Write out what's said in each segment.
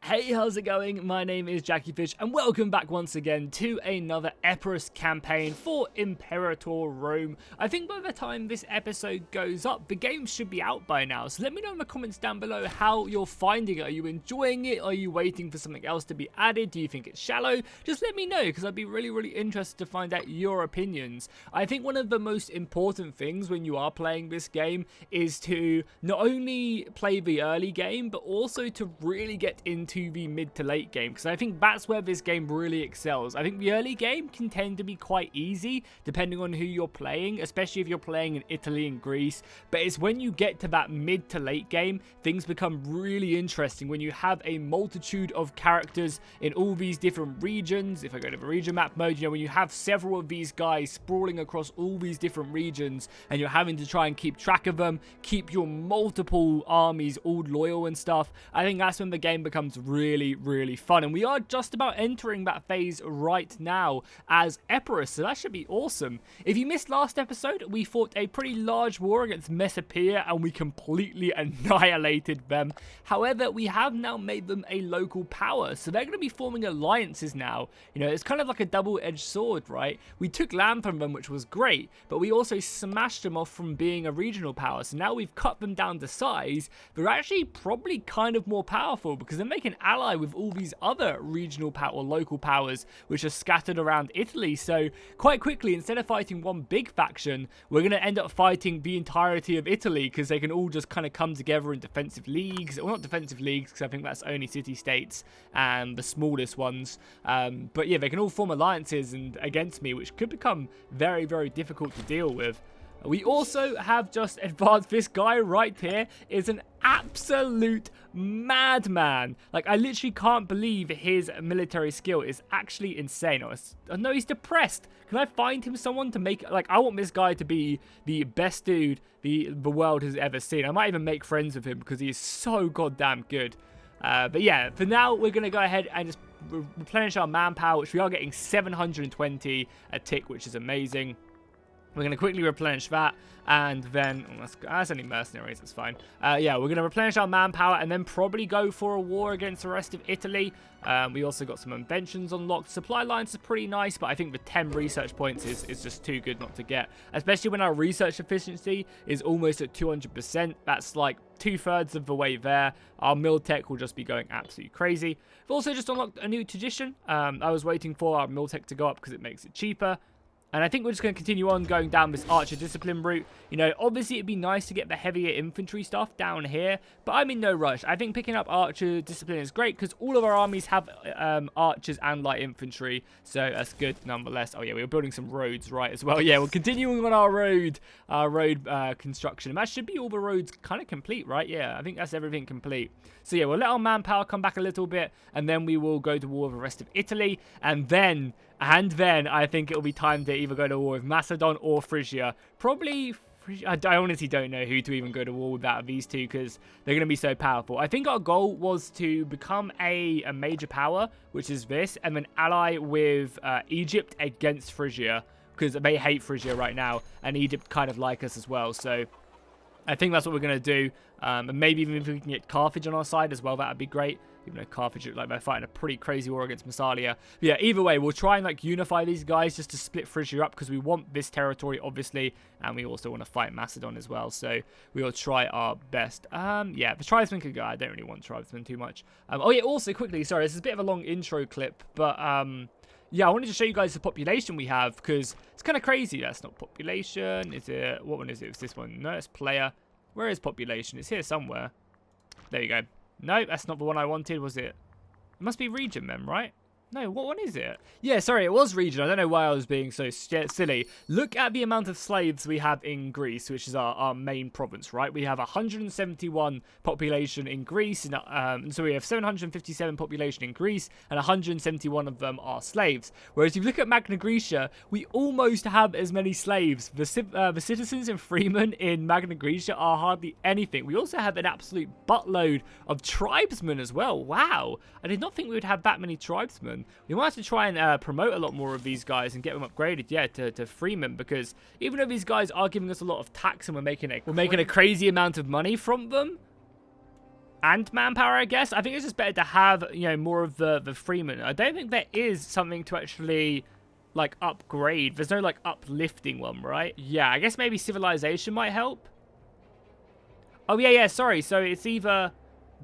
Hey, how's it going? My name is Jackie Fish, and welcome back once again to another Epirus campaign for Imperator Rome. I think by the time this episode goes up, the game should be out by now, so let me know in the comments down below how you're finding it. Are you enjoying it? Are you waiting for something else to be added? Do you think it's shallow? Just let me know, because I'd be really interested to find out your opinions. I think one of the most important things when you are playing this game is to not only play the early game, but also to really get into the mid to late game, because I think that's where this game really excels. I think the early game can tend to be quite easy depending on who you're playing, especially if you're playing in Italy and Greece, but it's when you get to that mid to late game things become really interesting when you have a multitude of characters in all these different regions. If I go to the region map mode, when you have several of these guys sprawling across all these different regions and you're having to try and keep track of them, keep your multiple armies all loyal and stuff, I think that's when the game becomes really fun. And we are just about entering that phase right now as Epirus, so that should be awesome. If you missed last episode, we fought a pretty large war against Mesopotamia and we completely annihilated them. However, we have now made them a local power, so they're going to be forming alliances now. It's kind of like a double-edged sword, right? We took land from them, which was great, but we also smashed them off from being a regional power, so now we've cut them down to size. They're actually probably kind of more powerful because they're making ally with all these other regional power or local powers which are scattered around Italy. So quite quickly, instead of fighting one big faction, we're going to end up fighting the entirety of Italy, because they can all just kind of come together in defensive leagues. Well, not defensive leagues, because I think that's only city-states and the smallest ones, but yeah, they can all form alliances and against me, which could become very difficult to deal with. We also have just advanced. This guy right here is an absolute madman. Like, I literally can't believe his military skill is actually insane. Oh, no, he's depressed. Can I find him someone to make, like, I want this guy to be the best dude the world has ever seen. I might even make friends with him because he is so goddamn good. But yeah, for now, we're going to go ahead and just replenish our manpower, which we are getting 720 a tick, which is amazing. We're going to quickly replenish that, and then, that's only mercenaries, that's fine. Yeah, we're going to replenish our manpower, and then probably go for a war against the rest of Italy. We also got some inventions unlocked. Supply lines are pretty nice, but I think the 10 research points is just too good not to get, especially when our research efficiency is almost at 200%. That's like 2/3 of the way there. Our mill tech will just be going absolutely crazy. We've also just unlocked a new tradition. I was waiting for our mill tech to go up because it makes it cheaper. And I think we're just going to continue on going down this archer discipline route. Obviously it'd be nice to get the heavier infantry stuff down here, but I'm in no rush. I think picking up archer discipline is great because all of our armies have archers and light infantry, so that's good nonetheless. Oh yeah, we were building some roads, right, as well. Yeah, we're continuing on our road construction. And that should be all the roads kind of complete, right? Yeah, I think that's everything complete. So yeah, we'll let our manpower come back a little bit, and then we will go to war with the rest of Italy, and then I think it'll be time to either go to war with Macedon or Phrygia. Probably Phrygia. I honestly don't know who to even go to war with out of these two, because they're going to be so powerful. I think our goal was to become a major power, which is this, and then ally with Egypt against Phrygia, because they hate Phrygia right now, and Egypt kind of like us as well. So I think that's what we're going to do. And maybe even if we can get Carthage on our side as well, that would be great. Even though Carthage look like they're fighting a pretty crazy war against Massalia. But yeah, either way, we'll try and unify these guys just to split Phrygia up, because we want this territory, obviously, and we also want to fight Macedon as well. So we will try our best. Yeah, the tribesmen could go. I don't really want tribesmen too much. Oh yeah, also quickly, sorry, this is a bit of a long intro clip, but yeah, I wanted to show you guys the population we have, because it's kind of crazy. That's not population. Is it? What one is it? It's this one. No, it's player. Where is population? It's here somewhere. There you go. No, that's not the one I wanted, was it? It must be region then, right? No, what one is it? Yeah, sorry, it was region. I don't know why I was being so silly. Look at the amount of slaves we have in Greece, which is our main province, right? We have 171 population in Greece, and so we have 757 population in Greece, and 171 of them are slaves. Whereas if you look at Magna Graecia, we almost have as many slaves. The citizens and freemen in Magna Graecia are hardly anything. We also have an absolute buttload of tribesmen as well. Wow, I did not think we would have that many tribesmen. We might have to try and promote a lot more of these guys and get them upgraded, yeah, to freemen, because even though these guys are giving us a lot of tax and we're making a crazy amount of money from them, and manpower, I guess. I think it's just better to have, you know, more of the freemen. I don't think there is something to actually, like, upgrade. There's no, like, uplifting one, right? Yeah, I guess maybe civilization might help. Oh, yeah, sorry. So it's either...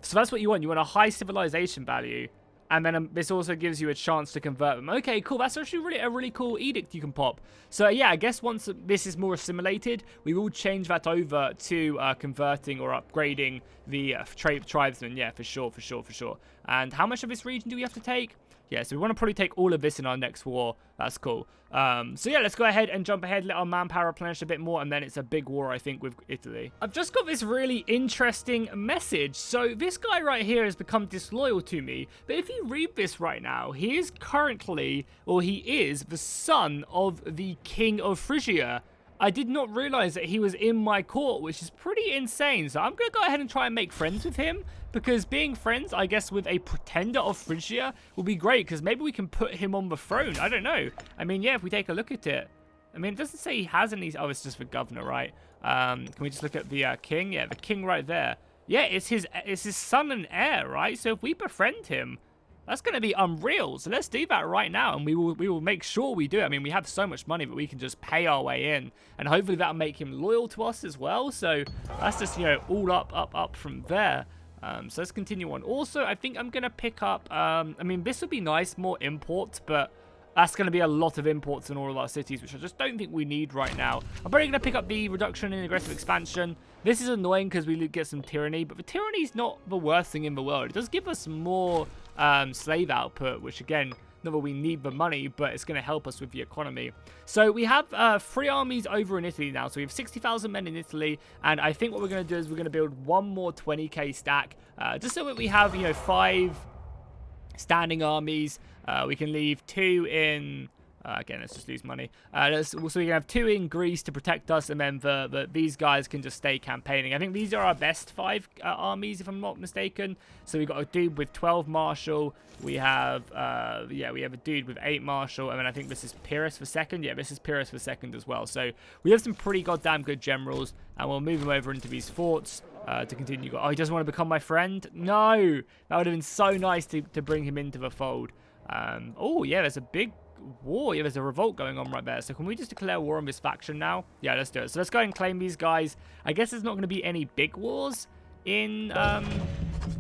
So that's what you want. You want a high civilization value. And then this also gives you a chance to convert them. Okay, cool. That's actually a really cool edict you can pop. So yeah, I guess once this is more assimilated, we will change that over to converting or upgrading the tribesmen. Yeah, for sure. And how much of this region do we have to take? Yeah, so we want to probably take all of this in our next war. That's cool. So yeah, let's go ahead and jump ahead, let our manpower replenish a bit more, and then it's a big war, I think, with Italy. I've just got this really interesting message. So this guy right here has become disloyal to me, but if you read this right now, he is currently, or he is, the son of the King of Phrygia. I did not realize that he was in my court, which is pretty insane. So I'm going to go ahead and try and make friends with him, because being friends, I guess, with a pretender of Phrygia will be great, because maybe we can put him on the throne. I don't know. I mean, yeah, if we take a look at it. I mean, it doesn't say he has any... Oh, it's just the governor, right? Can we just look at the king? Yeah, the king right there. Yeah, it's his son and heir, right? So if we befriend him... That's going to be unreal. So let's do that right now, and we will make sure we do it. I mean, we have so much money that we can just pay our way in, and hopefully that'll make him loyal to us as well. So that's just, you know, all up from there. So let's continue on. Also, I think I'm going to pick up, I mean, this would be nice, more imports, but that's going to be a lot of imports in all of our cities, which I just don't think we need right now. I'm probably going to pick up the reduction in aggressive expansion. This is annoying because we get some tyranny, but the tyranny is not the worst thing in the world. It does give us more slave output, which again, not that we need the money, but it's going to help us with the economy. So we have 3 armies over in Italy now. So we have 60,000 men in Italy, and I think what we're going to do is we're going to build one more 20k stack, just so that we have, you know, 5 standing armies. We can leave 2 in... again, let's just lose money. So we can have 2 in Greece to protect us, and then these guys can just stay campaigning. I think these are our best 5 armies, if I'm not mistaken. So we've got a dude with 12 martial. We have, yeah, we have a dude with 8 martial, and then I think this is Pyrrhus for second. Yeah, this is Pyrrhus for second as well. So we have some pretty goddamn good generals, and we'll move him over into these forts to continue. Oh, he doesn't want to become my friend? No! That would have been so nice to bring him into the fold. Oh, yeah, there's a big war. Yeah, there's a revolt going on right there. So can we just declare war on this faction now? Yeah, let's do it. So let's go and claim these guys. I guess there's not going to be any big wars in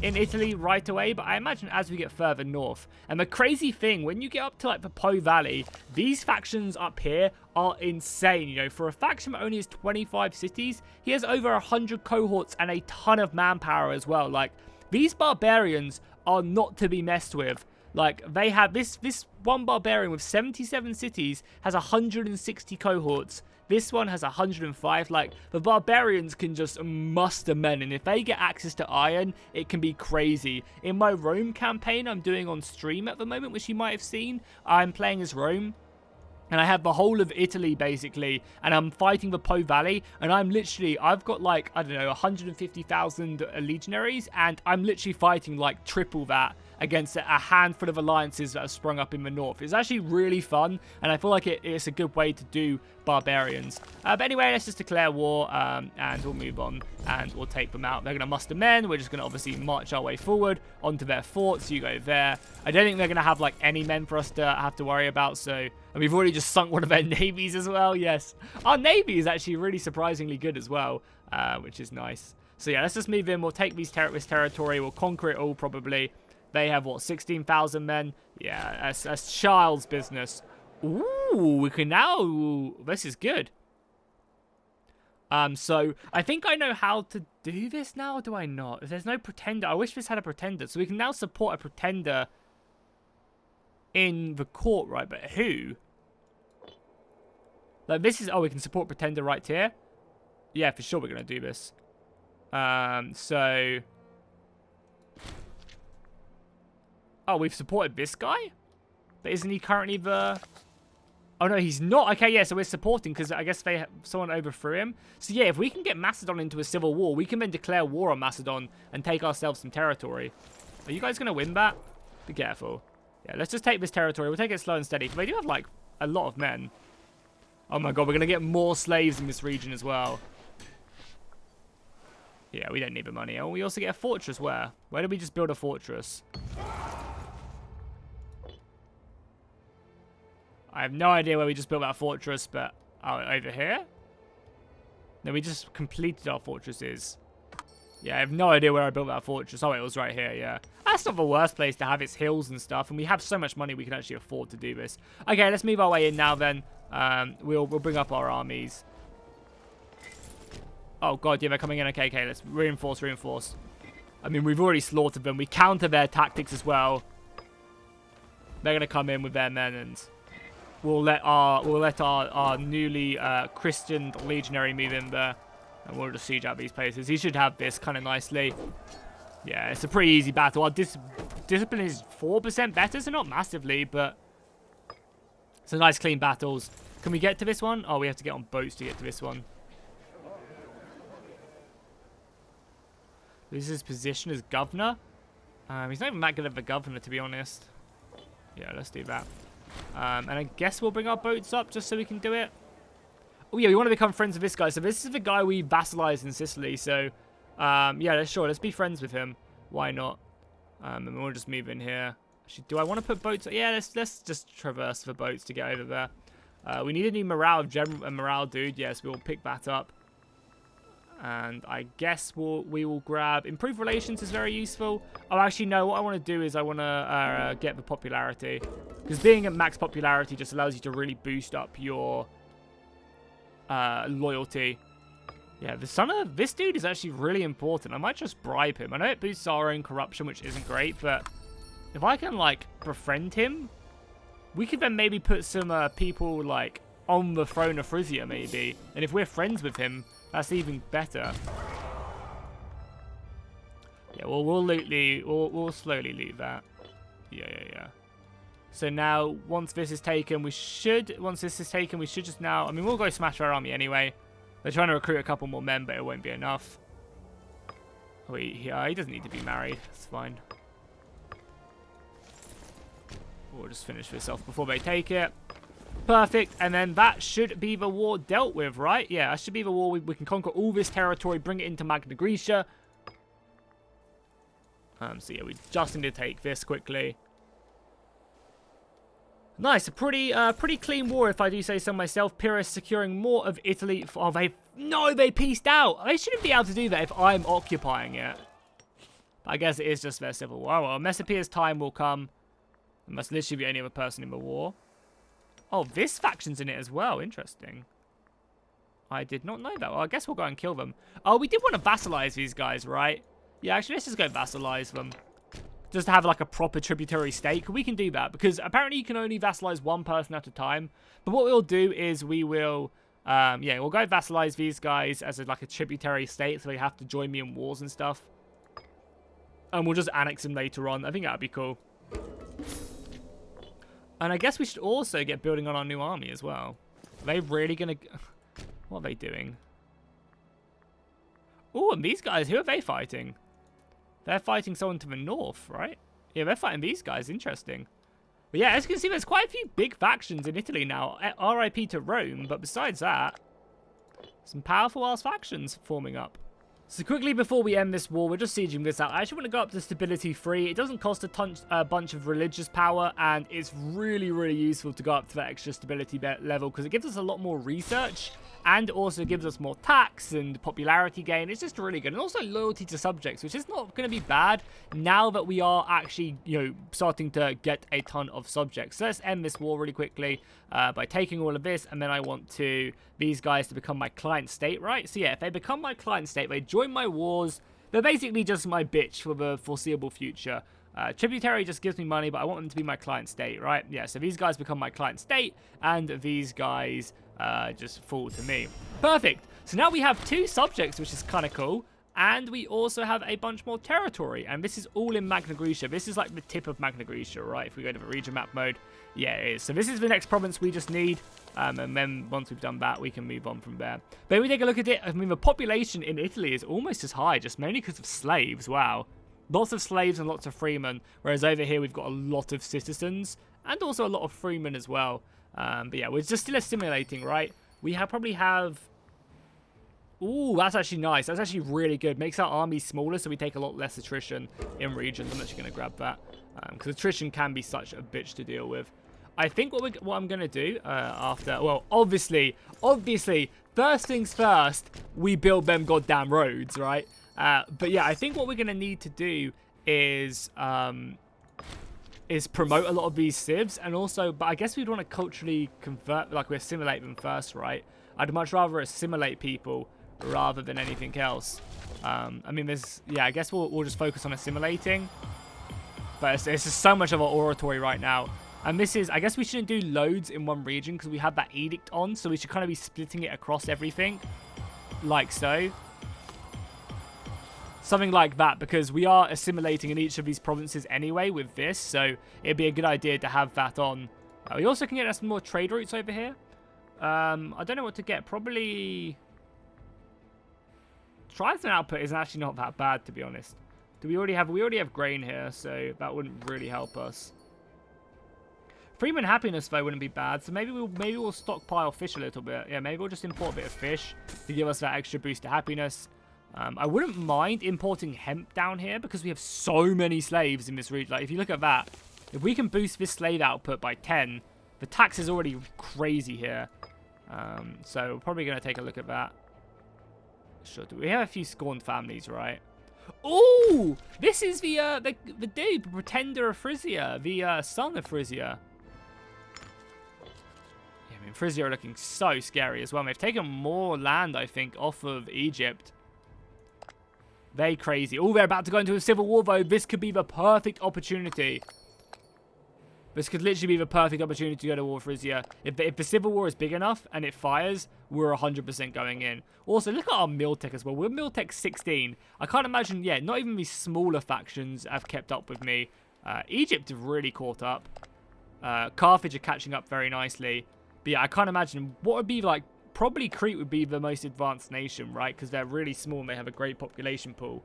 Italy right away, but I imagine as we get further north. And the crazy thing, when you get up to like the Po Valley, these factions up here are insane. You know, for a faction that only has 25 cities, he has over 100 cohorts and a ton of manpower as well. Like, these barbarians are not to be messed with. Like, they have this one barbarian with 77 cities has 160 cohorts. This one has 105. Like, the barbarians can just muster men, and if they get access to iron, it can be crazy. In my Rome campaign I'm doing on stream at the moment, which you might have seen, I'm playing as Rome. And I have the whole of Italy, basically, and I'm fighting the Po Valley, and I've got, like, I don't know, 150,000 legionaries, and I'm literally fighting, like, triple that against a handful of alliances that have sprung up in the north. It's actually really fun, and I feel like it's a good way to do barbarians. But anyway, let's just declare war, and we'll move on, and we'll take them out. They're going to muster men. We're just going to obviously march our way forward onto their forts. You go there. I don't think they're going to have, like, any men for us to have to worry about, so... And we've already just sunk one of their navies as well, yes. Our navy is actually really surprisingly good as well, which is nice. So yeah, let's just move in. We'll take this territory. We'll conquer it all, probably. They have, what, 16,000 men? Yeah, that's child's business. Ooh, we can now... Ooh, this is good. So I think I know how to do this now, or do I not? If there's no pretender... I wish this had a pretender. So we can now support a pretender in the court, right? But who? Like, this is... Oh, we can support pretender right here. Yeah, for sure we're going to do this. So... Oh, we've supported this guy? But isn't he currently the... Oh, no, he's not. Okay, yeah, so we're supporting because I guess someone overthrew him. So, yeah, if we can get Macedon into a civil war, we can then declare war on Macedon and take ourselves some territory. Are you guys going to win that? Be careful. Yeah, let's just take this territory. We'll take it slow and steady. They do have, like, a lot of men. Oh, my God, we're going to get more slaves in this region as well. Yeah, we don't need the money. Oh, we also get a fortress where? Where did we just build a fortress? I have no idea where we just built that fortress, but... Oh, over here? No, we just completed our fortresses. Yeah, I have no idea where I built that fortress. Oh, it was right here, yeah. That's not the worst place to have its hills and stuff, and we have so much money we can actually afford to do this. Okay, let's move our way in now then. We'll bring up our armies. Oh god, yeah, they're coming in. Okay, let's reinforce. I mean, we've already slaughtered them. We counter their tactics as well. They're gonna come in with their men, and we'll let our newly Christian legionary move in there, and we'll just siege out these places. He should have this kind of nicely. Yeah, it's a pretty easy battle. Our discipline is 4% better, so not massively, but it's a nice clean battles. Can we get to this one? Oh, we have to get on boats to get to this one. This is his position as governor. He's not even that good of a governor, to be honest. Yeah, let's do that. And I guess we'll bring our boats up just so we can do it. Oh yeah, we want to become friends with this guy. So this is the guy we vassalized in Sicily. So yeah, sure, let's be friends with him. Why not? And we'll just move in here. Actually, do I want to put boats? Yeah, let's just traverse the boats to get over there. We need a new morale dude. Yes, we'll pick that up. And I guess we will grab... Improved relations is very useful. Oh, actually, no. What I want to do is I want to get the popularity. Because being at max popularity just allows you to really boost up your loyalty. Yeah, the son of this dude is actually really important. I might just bribe him. I know it boosts our own corruption, which isn't great. But if I can, like, befriend him, we could then maybe put some people, like, on the throne of Frisia, maybe. And if we're friends with him... That's even better. Yeah, well, we'll slowly loot that. Yeah. So now, once this is taken, we should just now... I mean, we'll go smash our army anyway. They're trying to recruit a couple more men, but it won't be enough. Oh, he doesn't need to be married. It's fine. We'll just finish this off before they take it. Perfect, and then that should be the war dealt with, right? Yeah, that should be the war. We can conquer all this territory, bring it into Magna Graecia. So yeah, we just need to take this quickly. Nice, a pretty clean war, if I do say so myself. Pyrrhus securing more of Italy. Oh, they pieced out. They shouldn't be able to do that if I'm occupying it. But I guess it is just their civil war. Well, Messapia's time will come. There must literally be any other person in the war. Oh, this faction's in it as well. Interesting. I did not know that. Well, I guess we'll go and kill them. Oh, we did want to vassalize these guys, right? Yeah, actually, let's just go vassalize them. Just to have, like, a proper tributary state. We can do that, because apparently you can only vassalize one person at a time. But what we'll do is we will... yeah, we'll go vassalize these guys as, like, a tributary state, so they have to join me in wars and stuff. And we'll just annex them later on. I think that would be cool. And I guess we should also get building on our new army as well. Are they really going to... What are they doing? Oh, and these guys, who are they fighting? They're fighting someone to the north, right? Yeah, they're fighting these guys. Interesting. But yeah, as you can see, there's quite a few big factions in Italy now. RIP to Rome, but besides that, some powerful-ass factions forming up. So quickly before we end this war, we're just sieging this out. I actually want to go up to stability 3. It doesn't cost a bunch of religious power, and it's really, really useful to go up to that extra stability level because it gives us a lot more research and also gives us more tax and popularity gain. It's just really good. And also loyalty to subjects, which is not going to be bad now that we are actually, starting to get a ton of subjects. So let's end this war really quickly by taking all of this, and then I want these guys to become my client state, right? So yeah, if they become my client state, they join my wars. They're basically just my bitch for the foreseeable future. Tributary just gives me money, but I want them to be my client state, right? Yeah, so these guys become my client state, and these guys just fall to me. Perfect. So now we have 2 subjects, which is kind of cool, and we also have a bunch more territory, and this is all in Magna Graecia. This is like the tip of Magna Graecia, right? If we go to the region map mode, yeah, it is. So this is the next province we just need, and then once we've done that, we can move on from there. But if we take a look at it, I mean, the population in Italy is almost as high, just mainly because of slaves. Wow. Lots of slaves and lots of freemen, whereas over here we've got a lot of citizens and also a lot of freemen as well. But yeah, we're just still assimilating, right? We probably have Ooh, that's actually nice. That's actually really good. Makes our army smaller, so we take a lot less attrition in regions. I'm actually going to grab that. Because attrition can be such a bitch to deal with. I think what I'm going to do after... Well, obviously, first things first, we build them goddamn roads, right? But yeah, I think what we're going to need to do is promote a lot of these civs. And also, but I guess we'd want to culturally convert, like we assimilate them first, right? I'd much rather assimilate people rather than anything else. I mean, yeah, I guess we'll just focus on assimilating. But it's just so much of our oratory right now. And this is, I guess we shouldn't do loads in one region because we have that edict on. So we should kind of be splitting it across everything. Like so. Something like that, because we are assimilating in each of these provinces anyway with this. So it'd be a good idea to have that on. We also can get some more trade routes over here. I don't know what to get. Probably... Triathlon output is actually not that bad, to be honest. Do we already have grain here, so that wouldn't really help us. Freeman happiness though wouldn't be bad, so maybe we'll stockpile fish a little bit. Yeah, maybe we'll just import a bit of fish to give us that extra boost to happiness. I wouldn't mind importing hemp down here because we have so many slaves in this region. Like, if you look at that, if we can boost this slave output by 10, the tax is already crazy here. So we're probably going to take a look at that. Sure, do we have a few scorned families, right? Oh, this is the dude, the pretender of Frisia, the son of Frisia. Yeah, I mean, Frisia are looking so scary as well. They've taken more land, I think, off of Egypt. They crazy. Oh, they're about to go into a civil war, though. This could be the perfect opportunity. This could literally be the perfect opportunity to go to war with Frisia. If the civil war is big enough and it fires, we're 100% going in. Also, look at our Miltech as well. We're Miltech 16. I can't imagine, yeah, not even these smaller factions have kept up with me. Egypt have really caught up. Carthage are catching up very nicely. But yeah, I can't imagine what would be like. Probably Crete would be the most advanced nation, right? Because they're really small and they have a great population pool.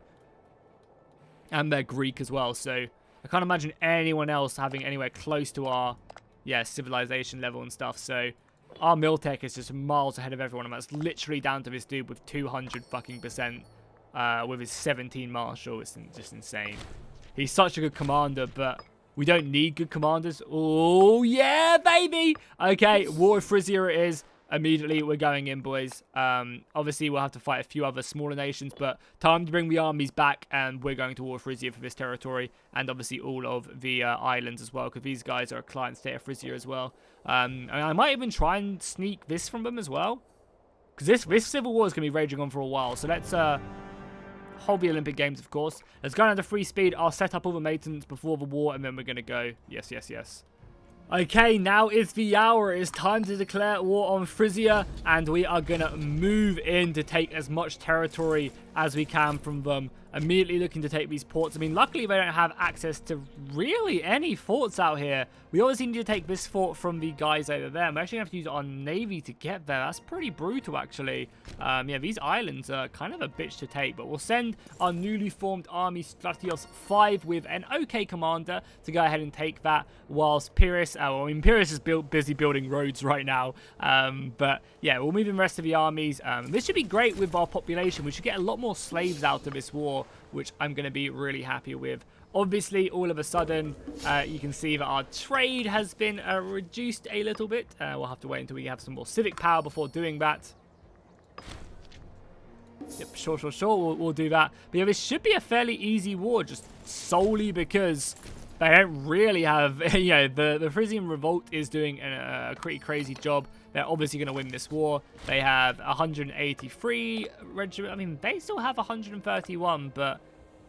And they're Greek as well, so... I can't imagine anyone else having anywhere close to our, yeah, civilization level and stuff. So our Miltech is just miles ahead of everyone. And that's literally down to this dude with 200 fucking percent with his 17 martial. It's just insane. He's such a good commander, but we don't need good commanders. Oh, yeah, baby. Okay, War with Frisia it is. Immediately, we're going in, boys. Obviously, we'll have to fight a few other smaller nations, but time to bring the armies back, and we're going to war with Frisia for this territory, and obviously all of the islands as well, because these guys are a client state of Frisia as well. And I might even try and sneak this from them as well, because this civil war is going to be raging on for a while. So let's hold the Olympic Games, of course. Let's go down to free speed. I'll set up all the maintenance before the war, and then we're going to go. Yes, yes, yes. Okay, now is the hour. It is time to declare war on Frisia, and we are going to move in to take as much territory as we can from them. Immediately looking to take these ports. I mean, luckily they don't have access to really any forts out here. We obviously need to take this fort from the guys over there. We're actually going to have to use our navy to get there. That's pretty brutal, actually. Yeah, these islands are kind of a bitch to take, but we'll send our newly formed army, Stratios 5, with an okay commander to go ahead and take that, whilst Pyrrhus, I mean, Pyrrhus is busy building roads right now. But yeah, we'll move in the rest of the armies. This should be great with our population. We should get a lot more slaves out of this war, which I'm going to be really happy with. Obviously, all of a sudden, you can see that our trade has been reduced a little bit. We'll have to wait until we have some more civic power before doing that. Yep, sure, we'll do that. But yeah, this should be a fairly easy war, just solely because they don't really have, you know, the Frisian revolt is doing a pretty crazy job. They're obviously going to win this war. They have 183 regiment. I mean, they still have 131, but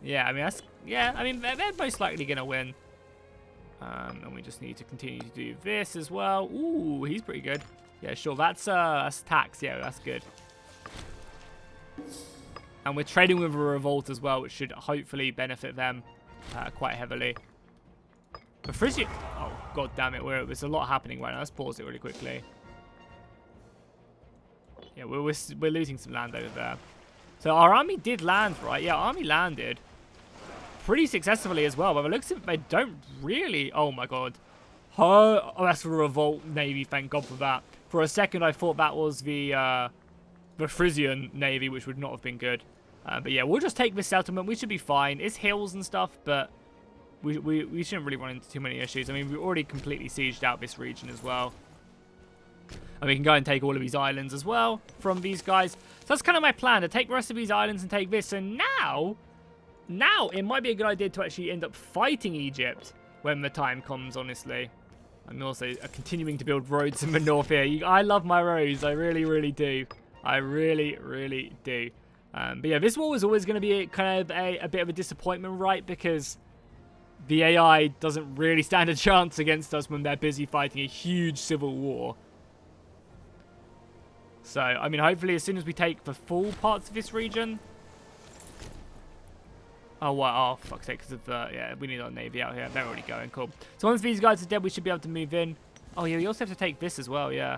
yeah, I mean, they're most likely going to win. And we just need to continue to do this as well. Ooh, he's pretty good. Yeah, sure. That's tax. Yeah, that's good. And we're trading with a revolt as well, which should hopefully benefit them quite heavily. But Frisia... Oh, god damn it. There's a lot happening right now. Let's pause it really quickly. Yeah, we're losing some land over there. So our army did land, right? Yeah, our army landed pretty successfully as well. But it looks like they don't really... Oh, my God. Oh, that's a revolt navy. Thank God for that. For a second, I thought that was the Frisian navy, which would not have been good. But yeah, we'll just take this settlement. We should be fine. It's hills and stuff, but we shouldn't really run into too many issues. I mean, we've already completely sieged out this region as well. And we can go and take all of these islands as well from these guys. So that's kind of my plan, to take the rest of these islands and take this. And now it might be a good idea to actually end up fighting Egypt when the time comes, honestly. I'm also continuing to build roads in the north here. I love my roads. I really, really do. I really, really do. But yeah, this war was always going to be kind of a bit of a disappointment, right? Because the AI doesn't really stand a chance against us when they're busy fighting a huge civil war. So, I mean, hopefully as soon as we take the full parts of this region... Oh, wow. Oh, fuck's sake, because of the... Yeah, we need our navy out here. They're already going. Cool. So once these guys are dead, we should be able to move in. Oh, yeah, we also have to take this as well, yeah.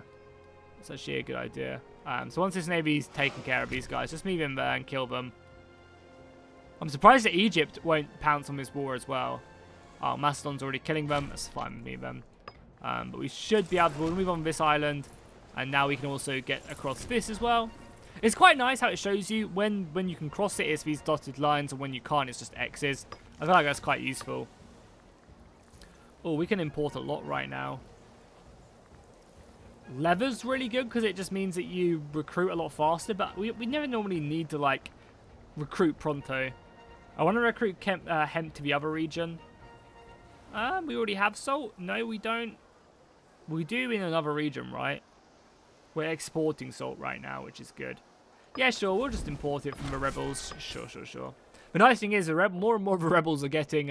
That's actually a good idea. So once this navy's taken care of these guys, just move in there and kill them. I'm surprised that Egypt won't pounce on this war as well. Oh, Macedon's already killing them. That's fine with me then. But we should be able to move on this island. And now we can also get across this as well. It's quite nice how it shows you when you can cross it, it's these dotted lines, and when you can't, it's just X's. I feel like that's quite useful. Oh, we can import a lot right now. Leather's really good because it just means that you recruit a lot faster, but we never normally need to, like, recruit pronto. I want to recruit hemp to the other region. We already have salt. No, we don't. We do in another region, right? We're exporting salt right now, which is good. Yeah, sure, we'll just import it from the rebels. Sure. The nice thing is, more and more of the rebels are getting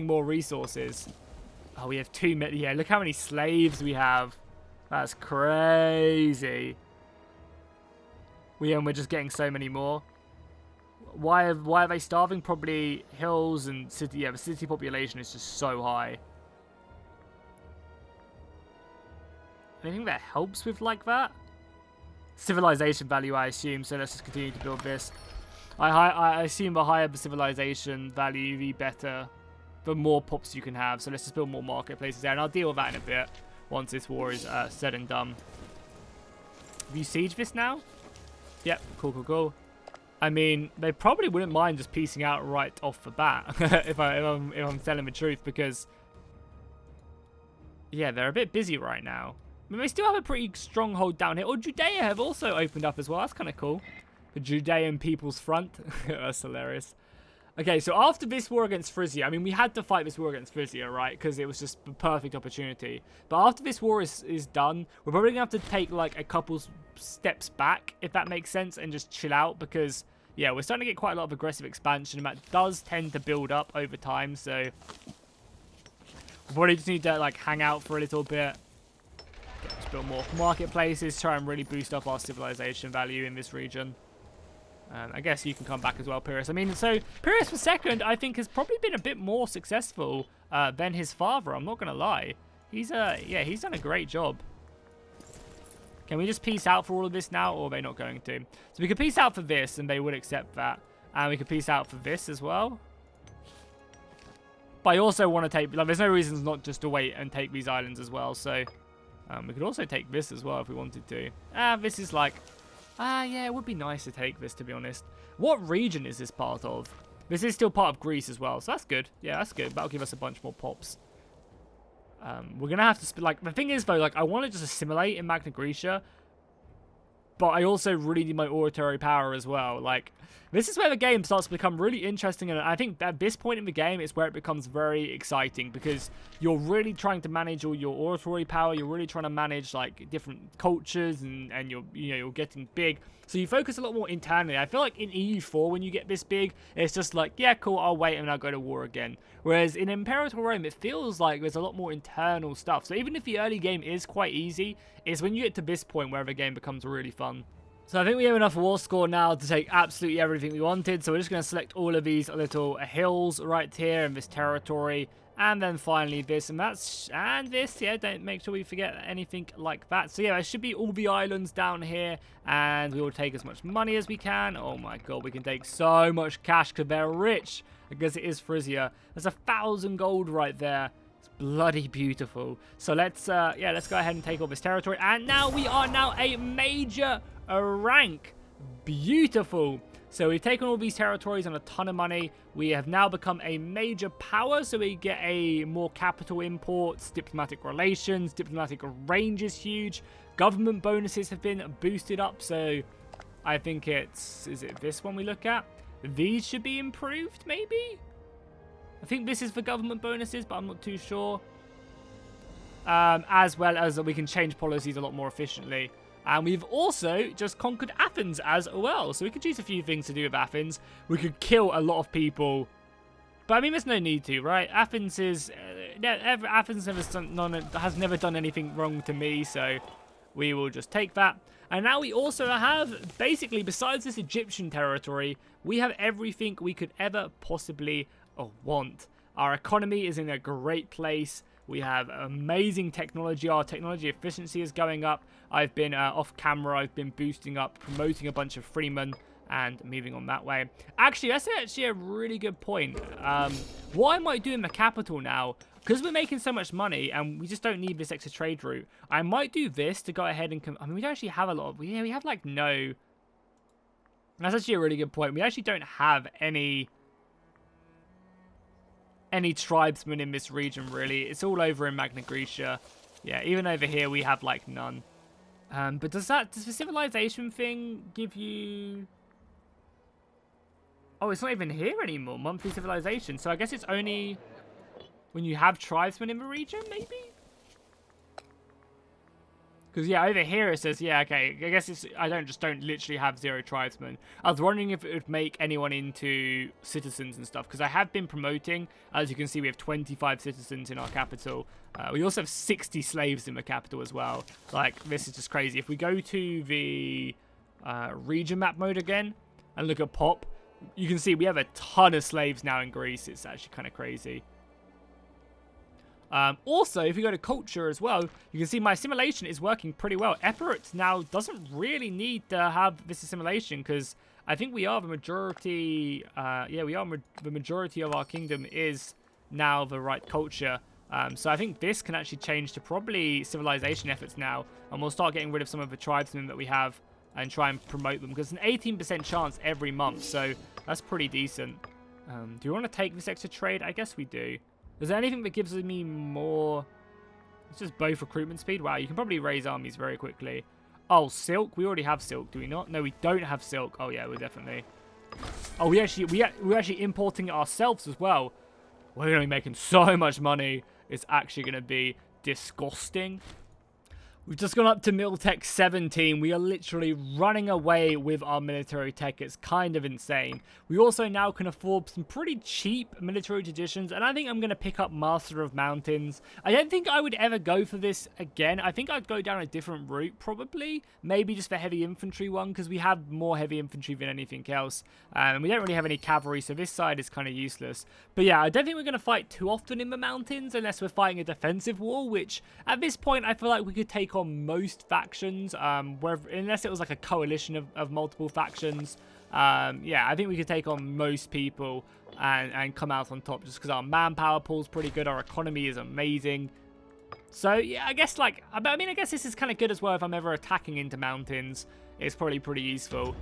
more resources. Oh, we have yeah, look how many slaves we have. That's crazy. We're just getting so many more. Why are they starving? Probably hills and city. Yeah, the city population is just so high. Anything that helps with like that? Civilization value, I assume. So let's just continue to build this. I assume the higher the civilization value, the better, the more pops you can have. So let's just build more marketplaces there, and I'll deal with that in a bit once this war is said and done. Have you siege this now? Yep, cool. I mean, they probably wouldn't mind just piecing out right off the bat if I'm telling the truth, because yeah, they're a bit busy right now. I mean, they still have a pretty strong hold down here. Or Judea have also opened up as well. That's kind of cool. The Judean People's Front. That's hilarious. Okay, so after this war against Frisia, I mean, we had to fight this war against Frisia, right? Because it was just the perfect opportunity. But after this war is done, we're probably going to have to take, like, a couple steps back, if that makes sense, and just chill out. Because, yeah, we're starting to get quite a lot of aggressive expansion, and that does tend to build up over time. So, we probably just need to, like, hang out for a little bit. Just build more marketplaces, try and really boost up our civilization value in this region. I guess you can come back as well, Pyrrhus. I mean, so Pyrrhus II, I think, has probably been a bit more successful than his father. I'm not going to lie. He's done a great job. Can we just peace out for all of this now, or are they not going to? So we could peace out for this, and they would accept that. And we could peace out for this as well. But I also want to take... Like, there's no reasons not just to wait and take these islands as well. So we could also take this as well if we wanted to. This is like... yeah, it would be nice to take this, to be honest. What region is this part of? This is still part of Greece as well, so that's good. Yeah, that's good. That'll give us a bunch more pops. We're going to have to... Like, the thing is, though, like, I want to just assimilate in Magna Graecia, but I also really need my oratory power as well. Like, this is where the game starts to become really interesting, and I think at this point in the game is where it becomes very exciting, because you're really trying to manage all your oratory power. You're really trying to manage, like, different cultures, and you're getting big. So you focus a lot more internally. I feel like in EU4, when you get this big, it's just like, yeah, cool, I'll wait and I'll go to war again. Whereas in Imperator Rome, it feels like there's a lot more internal stuff. So even if the early game is quite easy, it's when you get to this point where the game becomes really fun. So I think we have enough war score now to take absolutely everything we wanted. So we're just going to select all of these little hills right here in this territory. And then finally this and this. Yeah, don't make sure we forget anything like that. So yeah, it should be all the islands down here. And we will take as much money as we can. Oh my god, we can take so much cash because they're rich. Because it is Frisia. There's 1,000 gold right there. It's bloody beautiful. So let's go ahead and take all this territory. And now we are a major a rank. Beautiful. So we've taken all these territories on a ton of money. We have now become a major power, so we get a more capital imports, diplomatic relations, diplomatic range is huge. Government bonuses have been boosted up, so I think is it this one we look at? These should be improved, maybe? I think this is for government bonuses, but I'm not too sure. As well as we can change policies a lot more efficiently. And we've also just conquered Athens as well. So we could choose a few things to do with Athens. We could kill a lot of people. But I mean, there's no need to, right? Athens has never done anything wrong to me. So we will just take that. And now we also have, basically, besides this Egyptian territory, we have everything we could ever possibly want. Our economy is in a great place. We have amazing technology. Our technology efficiency is going up. I've been off camera. I've been boosting up, promoting a bunch of freemen and moving on that way. Actually, that's actually a really good point. What I might do in the capital now, because we're making so much money and we just don't need this extra trade route, I might do this to go ahead and... I mean, we don't actually have a lot of... we have like no... That's actually a really good point. We actually don't have any tribesmen in this region, really. It's all over in Magna Graecia. Yeah, even over here we have like none. But does the civilization thing give you... Oh, it's not even here anymore, monthly civilization. So I guess it's only when you have tribesmen in the region, maybe? Because, yeah, over here it says, yeah, okay, I guess it's, I don't literally have 0 tribesmen. I was wondering if it would make anyone into citizens and stuff, because I have been promoting. As you can see, we have 25 citizens in our capital. We also have 60 slaves in the capital as well. Like, this is just crazy. If we go to the region map mode again and look at pop, you can see we have a ton of slaves now in Greece. It's actually kind of crazy. Also, if you go to culture as well, you can see my assimilation is working pretty well. Epirus now doesn't really need to have this assimilation because I think we are the majority. Yeah, we are the majority of our kingdom is now the right culture. So I think this can actually change to probably civilization efforts now, and we'll start getting rid of some of the tribesmen that we have and try and promote them because an 18% chance every month. So that's pretty decent. Do you want to take this extra trade? I guess we do. Is there anything that gives me more... It's just both recruitment speed. Wow, you can probably raise armies very quickly. Oh, silk. We already have silk, do we not? No, we don't have silk. Oh, yeah, we're definitely... Oh, we're actually importing it ourselves as well. We're going to be making so much money. It's actually going to be disgusting. We've just gone up to Mil Tech 17. We are literally running away with our military tech. It's kind of insane. We also now can afford some pretty cheap military traditions, and I think I'm going to pick up Master of Mountains. I don't think I would ever go for this again. I think I'd go down a different route, probably. Maybe just the heavy infantry one, because we have more heavy infantry than anything else. And we don't really have any cavalry, so this side is kind of useless. But yeah, I don't think we're going to fight too often in the mountains, unless we're fighting a defensive war, which at this point I feel like we could take on most factions, unless it was like a coalition of multiple factions. Yeah, I think we could take on most people and come out on top just because our manpower pool is pretty good, our economy is amazing. So yeah, I guess like, I mean, I guess this is kind of good as well if I'm ever attacking into mountains. It's probably pretty useful.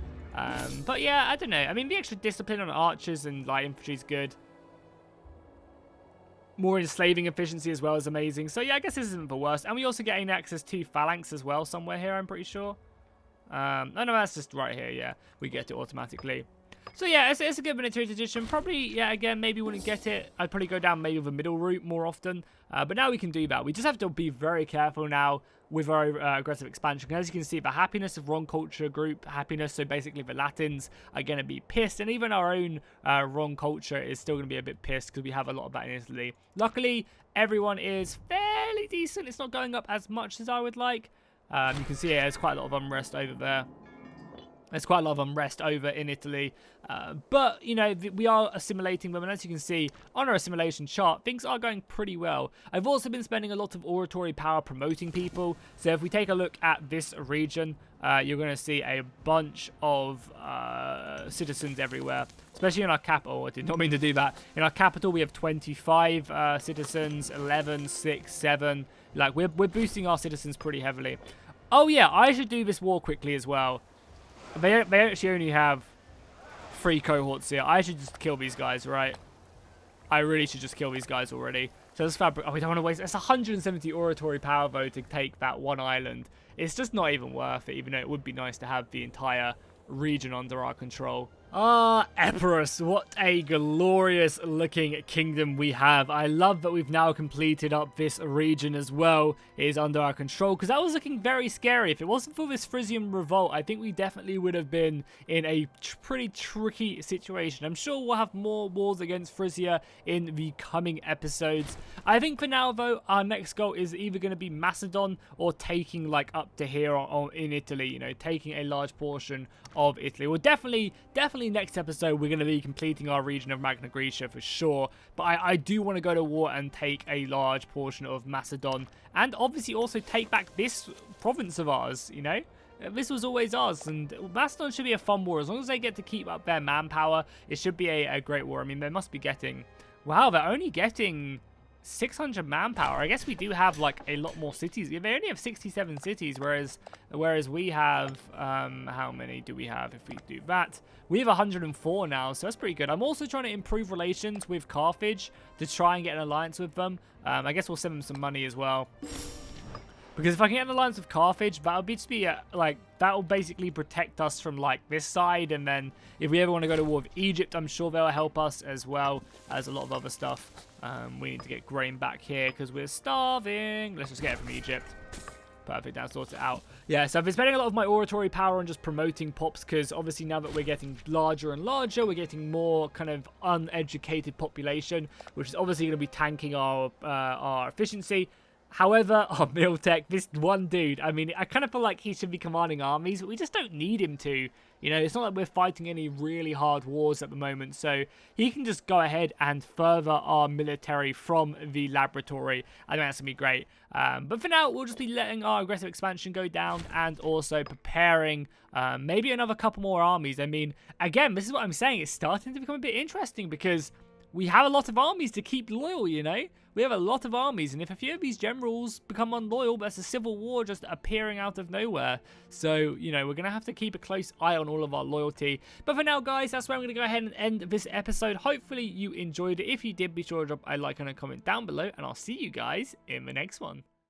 But yeah, I don't know. I mean, the extra discipline on archers and light infantry is good. More enslaving efficiency as well is amazing. So yeah, I guess this isn't the worst. And we also gain access to phalanx as well somewhere here, I'm pretty sure. Oh no, that's just right here, yeah. We get it automatically. So yeah, it's a good military tradition. Probably, yeah, again, maybe wouldn't get it. I'd probably go down maybe the middle route more often. But now we can do that. We just have to be very careful now with our aggressive expansion. As you can see, the happiness of wrong culture group happiness, so basically the Latins are going to be pissed, and even our own wrong culture is still going to be a bit pissed because we have a lot of that in Italy. Luckily, everyone is fairly decent. It's not going up as much as I would like. You can see there's quite a lot of unrest over there. There's quite a lot of unrest over in Italy. But, you know, we are assimilating them. And as you can see on our assimilation chart, things are going pretty well. I've also been spending a lot of oratory power promoting people. So if we take a look at this region, you're going to see a bunch of citizens everywhere. Especially in our capital. I did not mean to do that. In our capital, we have 25 citizens, 11, 6, 7. Like, we're boosting our citizens pretty heavily. Oh, yeah, I should do this war quickly as well. They actually only have 3 cohorts here. I should just kill these guys, right? I really should just kill these guys already. So this fabric. Oh, we don't want to waste. It's 170 oratory power though to take that one island. It's just not even worth it, even though it would be nice to have the entire region under our control. Ah, Epirus, what a glorious looking kingdom we have. I love that we've now completed up this region as well. It is under our control, because that was looking very scary. If it wasn't for this Frisian revolt, I think we definitely would have been in a pretty tricky situation. I'm sure we'll have more wars against Frisia in the coming episodes. I think for now, though, our next goal is either going to be Macedon or taking, like, up to here in Italy, you know, taking a large portion of Italy. Well, definitely next episode we're going to be completing our region of Magna Graecia for sure, but I do want to go to war and take a large portion of Macedon, and obviously also take back this province of ours, you know. This was always ours, and Macedon should be a fun war. As long as they get to keep up their manpower, it should be a great war. I mean, they must be getting, wow, they're only getting 600 manpower. I guess we do have like a lot more cities. They only have 67 cities, whereas we have how many do we have? If we do that, we have 104 now, so that's pretty good. I'm also trying to improve relations with Carthage to try and get an alliance with them. I guess we'll send them some money as well, because if I can get an alliance with Carthage, that'll be like, that'll basically protect us from like this side. And then if we ever want to go to war with Egypt, I'm sure they'll help us as well as a lot of other stuff. We need to get grain back here because we're starving. Let's just get it from Egypt. Perfect, now sort it out. Yeah, so I've been spending a lot of my oratory power on just promoting pops, because obviously now that we're getting larger and larger, we're getting more kind of uneducated population, which is obviously going to be tanking our efficiency. However, Miltech, this one dude, I mean, I kind of feel like he should be commanding armies, but we just don't need him to. You know, it's not like we're fighting any really hard wars at the moment, so he can just go ahead and further our military from the laboratory. I think that's going to be great. But for now, we'll just be letting our aggressive expansion go down and also preparing maybe another couple more armies. I mean, again, this is what I'm saying. It's starting to become a bit interesting because we have a lot of armies to keep loyal, you know? We have a lot of armies, and if a few of these generals become unloyal, that's a civil war just appearing out of nowhere. So, you know, we're going to have to keep a close eye on all of our loyalty. But for now, guys, that's where I'm going to go ahead and end this episode. Hopefully you enjoyed it. If you did, be sure to drop a like and a comment down below, and I'll see you guys in the next one.